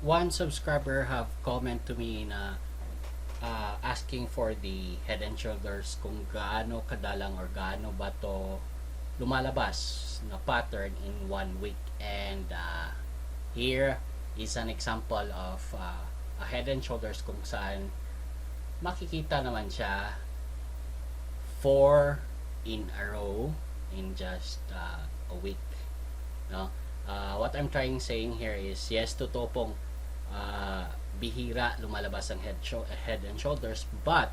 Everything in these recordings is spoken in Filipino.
one subscriber have comment to me na asking for the head and shoulders kung gaano kadalang or gaano ba to lumalabas na pattern in 1 week. And here is an example of a head and shoulders kung saan makikita naman siya 4 in a row in just a week, no? What I'm trying saying here is, yes, totoo pong bihira lumalabas ang head and shoulders, but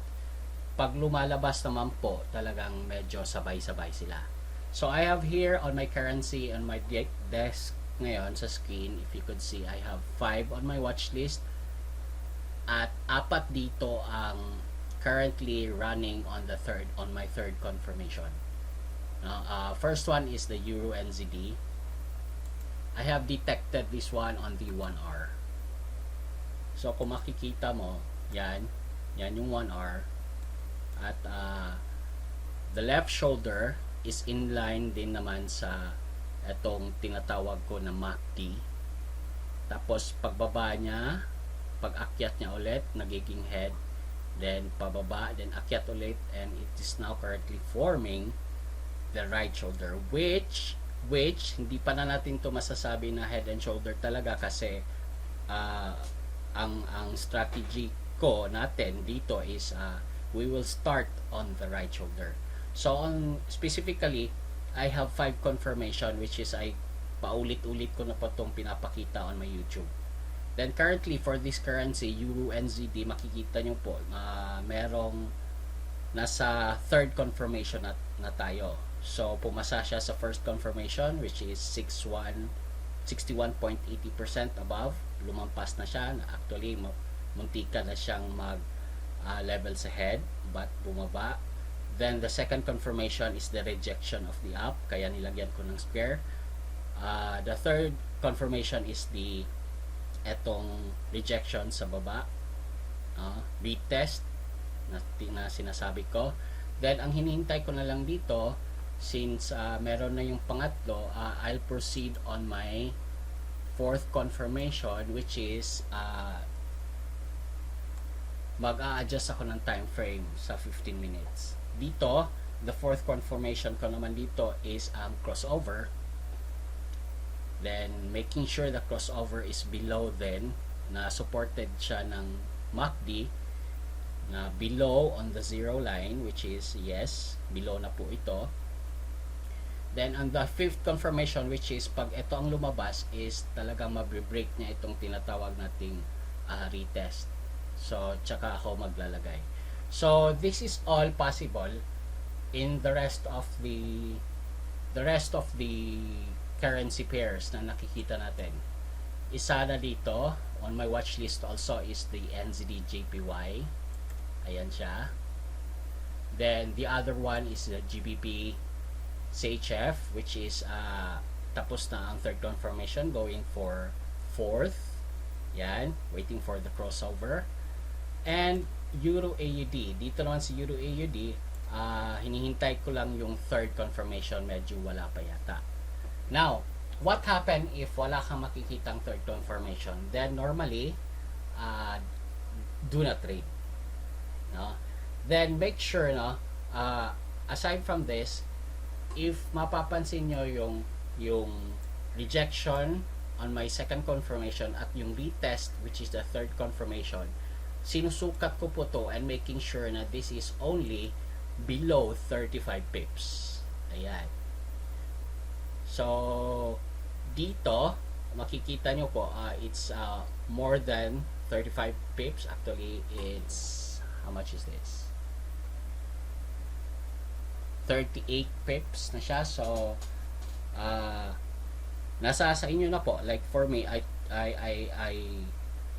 pag lumalabas naman po, talagang medyo sabay-sabay sila. So I have here on my currency on my desk ngayon sa screen, if you could see, I have 5 on my watch list at 4 dito ang currently running on my third confirmation. First one is the Euro NZD. I have detected this one on the 1 hour. So kung makikita mo, yan yung 1 hour. At the left shoulder is in line din naman sa itong tinatawag ko na MACD. Tapos pagbaba niya, pag-akyat niya ulit, nagiging head, then pababa, then akyat ulit, and it is now currently forming the right shoulder, which hindi pa na natin to masasabi na head and shoulder talaga, kasi ang strategy ko natin dito is we will start on the right shoulder. So specifically, I have 5 confirmation, which is I paulit-ulit ko na pa itong pinapakita on my YouTube. Then currently for this currency, Euro NZD, makikita nyo po na merong nasa third confirmation na tayo. So pumasa siya sa first confirmation, which is 61.80% above. Lumampas na siya. Actually, muntika na siyang mag level sa head, but bumaba. Then the second confirmation is the rejection of the up, kaya nilagyan ko ng square. The third confirmation is the etong rejection sa baba, retest na sinasabi ko. Then ang hinihintay ko na lang dito, since meron na yung pangatlo, I'll proceed on my fourth confirmation, which is mag-a-adjust ako ng time frame sa 15 minutes. Dito, the fourth confirmation ko naman dito is crossover. Then making sure the crossover is below, then na supported siya ng MACD na below on the zero line, which is yes, below na po ito. Then on the fifth confirmation, which is pag ito ang lumabas, is talagang mabibreak niya itong tinatawag nating retest. So tsaka ako maglalagay. So this is all possible in the rest of the currency pairs na nakikita natin. Isa na dito on my watch list also is the NZD JPY. Ayan siya. Then the other one is the GBP CHF, which is tapos na ang third confirmation, going for fourth. Yan, waiting for the crossover. And Euro AUD, dito naman si Euro AUD, hinihintay ko lang yung third confirmation, medyo wala pa yata. Now, what happen if wala kang makikitang third confirmation? Then normally, do not trade, no? Then make sure, no, aside from this, if mapapansin nyo yung rejection on my second confirmation at yung retest, which is the third confirmation, sinusukat ko po to and making sure na this is only below 35 pips. Ayan. So dito makikita nyo po, it's more than 35 pips. Actually, it's, how much is this? 38 pips na siya. So nasa sa inyo na po. Like for me, I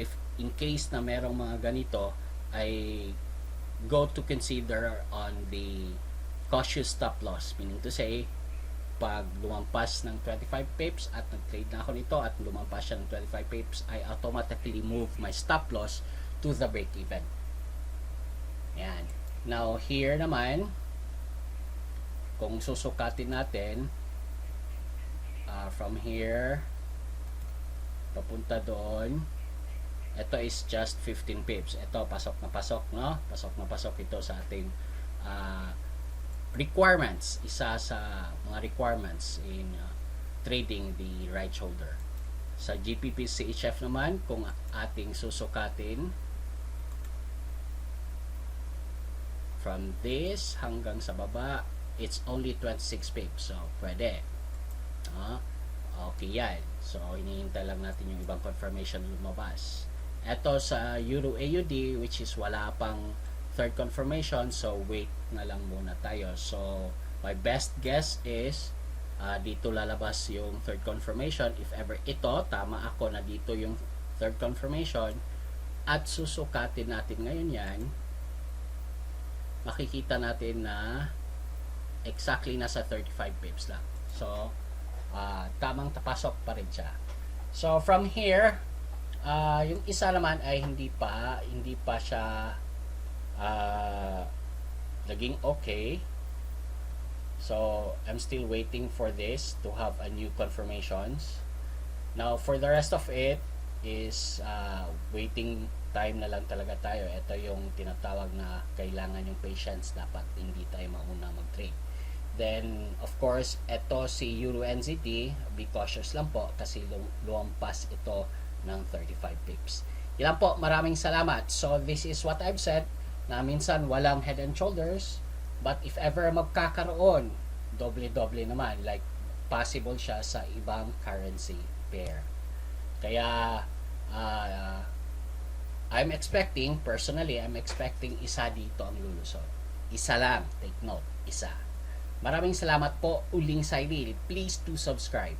if in case na merong mga ganito, I go to consider on the cautious stop loss, meaning to say, pag lumampas ng 25 pips at nag-trade na ako nito at lumampas siya ng 25 pips, I automatically move my stop loss to the break even. Yan. Now here naman, kung susukatin natin from here papunta doon, Ito is just 15 pips. Ito, pasok na pasok, no? Pasok na pasok ito sa ating requirements. Isa sa mga requirements in trading the right shoulder. Sa GPP CHF naman, kung ating susukatin from this hanggang sa baba, it's only 26 pips. So, pwede. Okay yan. So, hinihintay lang natin yung ibang confirmation lumabas. Ito sa Euro AUD, which is wala pang third confirmation, so wait na lang muna tayo. So, my best guess is dito lalabas yung third confirmation. If ever ito, tama ako na dito yung third confirmation, at susukatin natin ngayon yan, makikita natin na exactly nasa 35 pips lang. So, tamang tapasok pa rin siya. So, from here, yung isa naman ay hindi pa siya naging okay. So, I'm still waiting for this to have a new confirmations. Now, for the rest of it is waiting time na lang talaga tayo. Ito yung tinatawag na kailangan yung patience. Dapat hindi tayo mauna mag-trade. Then, of course, ito si Euro NZD, be cautious lang po kasi lumampas ito ng 35 pips. Ilan po, maraming salamat. So, this is what I've said, na minsan walang head and shoulders, but if ever magkakaroon, doble-doble naman, like possible siya sa ibang currency pair. Kaya, personally, I'm expecting isa dito ang lulusot. Isa lang, take note, isa. Maraming salamat po, Uling Cyril. Please do subscribe.